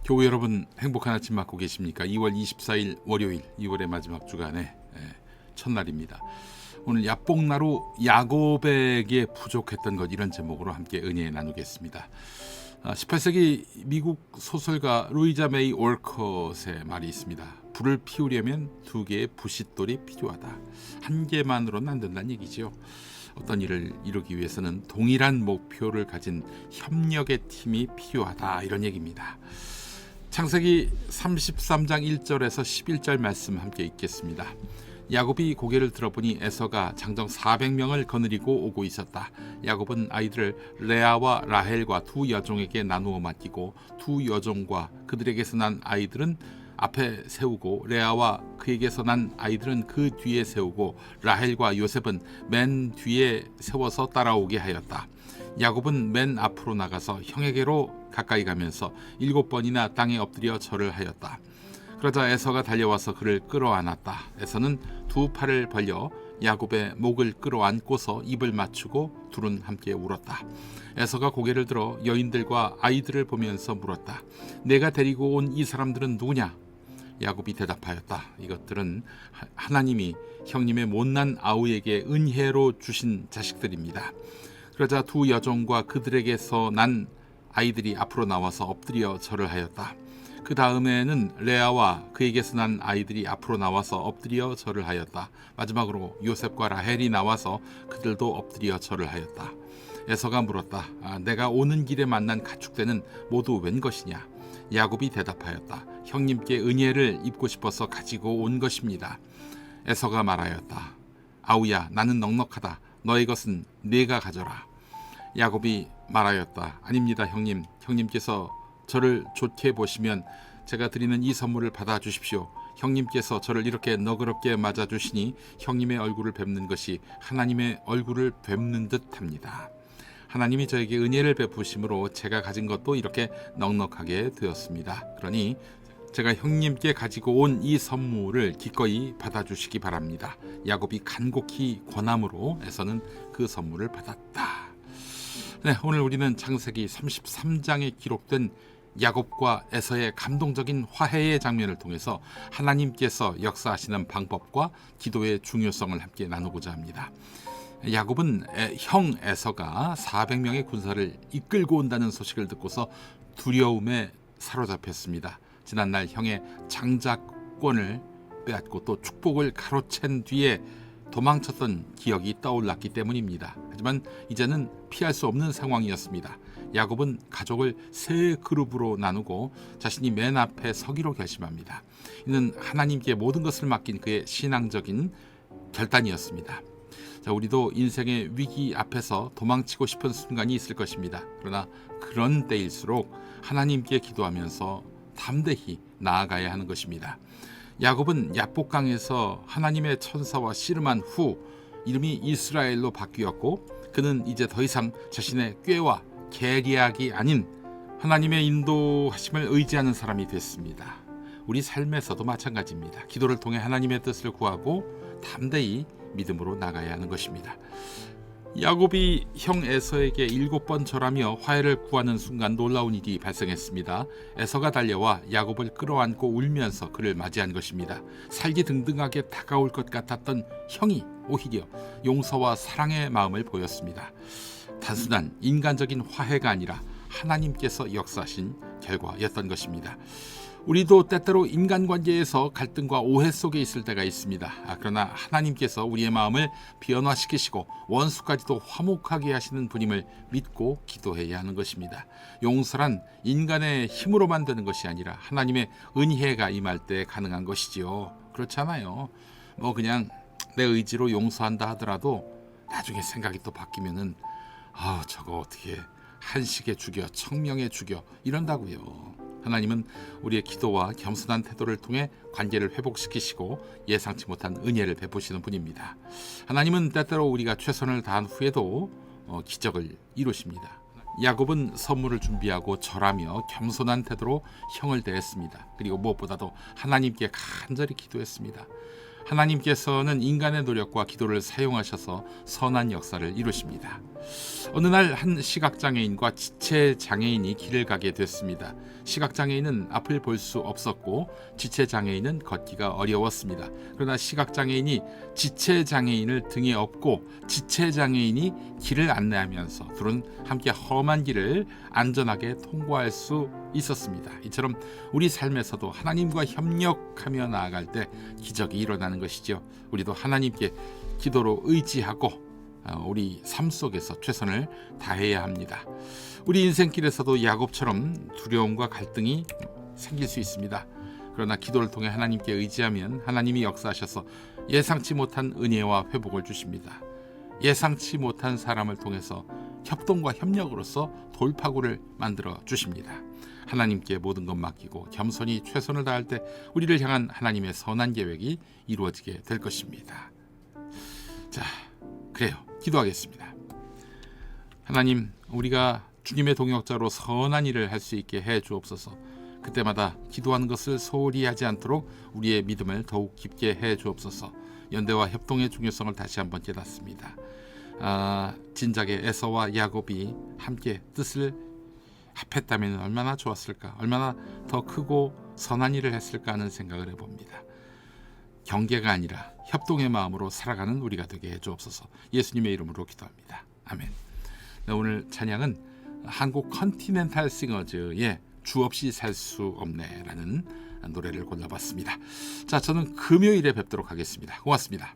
교우 여러분, 행복한 아침 맞고 계십니까? 2월 24일 월요일, 2월의 마지막 주간의 첫날입니다. 오늘 야복나루 야곱에게 부족했던 것, 이런 제목으로 함께 은혜 나누겠습니다. 18세기 미국 소설가 루이자 메이 올컷의 말이 있습니다. 불을 피우려면 두 개의 부싯돌이 필요하다. 한 개만으로는 안 된다는 얘기죠. 어떤 일을 이루기 위해서는 동일한 목표를 가진 협력의 팀이 필요하다, 이런 얘기입니다. 창세기 33장 1절에서 11절 말씀 함께 읽겠습니다. 야곱이 고개를 들어보니 에서가 장정 400명을 거느리고 오고 있었다. 야곱은 아이들을 레아와 라헬과 두 여종에게 나누어 맡기고 두 여종과 그들에게서 난 아이들은 앞에 세우고 레아와 그에게서 난 아이들은 그 뒤에 세우고 라헬과 요셉은 맨 뒤에 세워서 따라오게 하였다. 야곱은 맨 앞으로 나가서 형에게로 가까이 가면서 7번이나 땅에 엎드려 절을 하였다. 그러자 에서가 달려와서 그를 끌어안았다. 에서는 두 팔을 벌려 야곱의 목을 끌어안고서 입을 맞추고 둘은 함께 울었다. 에서가 고개를 들어 여인들과 아이들을 보면서 물었다. 내가 데리고 온 이 사람들은 누구냐? 야곱이 대답하였다. 이것들은 하나님이 형님의 못난 아우에게 은혜로 주신 자식들입니다. 그러자 두 여종과 그들에게서 난 아이들이 앞으로 나와서 엎드려 절을 하였다. 그 다음에는 레아와 그에게서 난 아이들이 앞으로 나와서 엎드려 절을 하였다. 마지막으로 요셉과 라헬이 나와서 그들도 엎드려 절을 하였다. 에서가 물었다. 내가 오는 길에 만난 가축대는 모두 웬 것이냐? 야곱이 대답하였다. 형님께 은혜를 입고 싶어서 가지고 온 것입니다. 에서가 말하였다. 아우야, 나는 넉넉하다. 너의 것은 네가 가져라. 야곱이 말하였다. 아닙니다, 형님. 형님께서 저를 좋게 보시면 제가 드리는 이 선물을 받아 주십시오. 형님께서 저를 이렇게 너그럽게 맞아 주시니 형님의 얼굴을 뵙는 것이 하나님의 얼굴을 뵙는 듯합니다. 하나님이 저에게 은혜를 베푸심으로 제가 가진 것도 이렇게 넉넉하게 되었습니다. 그러니 제가 형님께 가지고 온 이 선물을 기꺼이 받아주시기 바랍니다. 야곱이 간곡히 권함으로 에서는 그 선물을 받았다. 네, 오늘 우리는 창세기 33장에 기록된 야곱과 에서의 감동적인 화해의 장면을 통해서 하나님께서 역사하시는 방법과 기도의 중요성을 함께 나누고자 합니다. 야곱은 형 에서가 400명의 군사를 이끌고 온다는 소식을 듣고서 두려움에 사로잡혔습니다. 지난날 형의 장자권을 빼앗고 또 축복을 가로챈 뒤에 도망쳤던 기억이 떠올랐기 때문입니다. 하지만 이제는 피할 수 없는 상황이었습니다. 야곱은 가족을 세 그룹으로 나누고 자신이 맨 앞에 서기로 결심합니다. 이는 하나님께 모든 것을 맡긴 그의 신앙적인 결단이었습니다. 자, 우리도 인생의 위기 앞에서 도망치고 싶은 순간이 있을 것입니다. 그러나 그런 때일수록 하나님께 기도하면서 담대히 나아가야 하는 것입니다. 야곱은 야복강에서 하나님의 천사와 씨름한 후 이름이 이스라엘로 바뀌었고 그는 이제 더 이상 자신의 꾀와 계략이 아닌 하나님의 인도하심을 의지하는 사람이 됐습니다. 우리 삶에서도 마찬가지입니다. 기도를 통해 하나님의 뜻을 구하고 담대히 믿음으로 나가야 하는 것입니다. 야곱이 형 에서에게 7번 절하며 화해를 구하는 순간 놀라운 일이 발생했습니다. 에서가 달려와 야곱을 끌어안고 울면서 그를 맞이한 것입니다. 살기 등등하게 다가올 것 같았던 형이 오히려 용서와 사랑의 마음을 보였습니다. 단순한 인간적인 화해가 아니라 하나님께서 역사하신 결과였던 것입니다. 우리도 때때로 인간관계에서 갈등과 오해 속에 있을 때가 있습니다. 그러나 하나님께서 우리의 마음을 변화시키시고 원수까지도 화목하게 하시는 분임을 믿고 기도해야 하는 것입니다. 용서란 인간의 힘으로만 되는 것이 아니라 하나님의 은혜가 임할 때 가능한 것이지요. 그렇잖아요. 그냥 내 의지로 용서한다 하더라도 나중에 생각이 또 바뀌면은 저거 어떻게 한식에 죽여, 청명에 죽여 이런다고요. 하나님은 우리의 기도와 겸손한 태도를 통해 관계를 회복시키시고 예상치 못한 은혜를 베푸시는 분입니다. 하나님은 때때로 우리가 최선을 다한 후에도 기적을 이루십니다. 야곱은 선물을 준비하고 절하며 겸손한 태도로 형을 대했습니다. 그리고 무엇보다도 하나님께 간절히 기도했습니다. 하나님께서는 인간의 노력과 기도를 사용하셔서 선한 역사를 이루십니다. 어느 날 한 시각장애인과 지체장애인이 길을 가게 됐습니다. 시각장애인은 앞을 볼 수 없었고 지체장애인은 걷기가 어려웠습니다. 그러나 시각장애인이 지체장애인을 등에 업고 지체장애인이 길을 안내하면서 둘은 함께 험한 길을 안전하게 통과할 수 있었습니다. 이처럼 우리 삶에서도 하나님과 협력하며 나아갈 때 기적이 일어나는 것이죠. 우리도 하나님께 기도로 의지하고 우리 삶 속에서 최선을 다해야 합니다. 우리 인생길에서도 야곱처럼 두려움과 갈등이 생길 수 있습니다. 그러나 기도를 통해 하나님께 의지하면 하나님이 역사하셔서 예상치 못한 은혜와 회복을 주십니다. 예상치 못한 사람을 통해서 협동과 협력으로서 돌파구를 만들어 주십니다. 하나님께 모든 것 맡기고 겸손히 최선을 다할 때 우리를 향한 하나님의 선한 계획이 이루어지게 될 것입니다. 자, 그래요. 기도하겠습니다. 하나님, 우리가 주님의 동역자로 선한 일을 할 수 있게 해 주옵소서. 그때마다 기도하는 것을 소홀히 하지 않도록 우리의 믿음을 더욱 깊게 해 주옵소서. 연대와 협동의 중요성을 다시 한번 깨닫습니다. 진작에 에서와 야곱이 함께 뜻을 합했다면 얼마나 좋았을까, 얼마나 더 크고 선한 일을 했을까 하는 생각을 해봅니다. 경계가 아니라 협동의 마음으로 살아가는 우리가 되게 해주옵소서. 예수님의 이름으로 기도합니다. 아멘. 네, 오늘 찬양은 한국 컨티넨탈 싱어즈의 주 없이 살 수 없네라는 노래를 골라봤습니다. 자, 저는 금요일에 뵙도록 하겠습니다. 고맙습니다.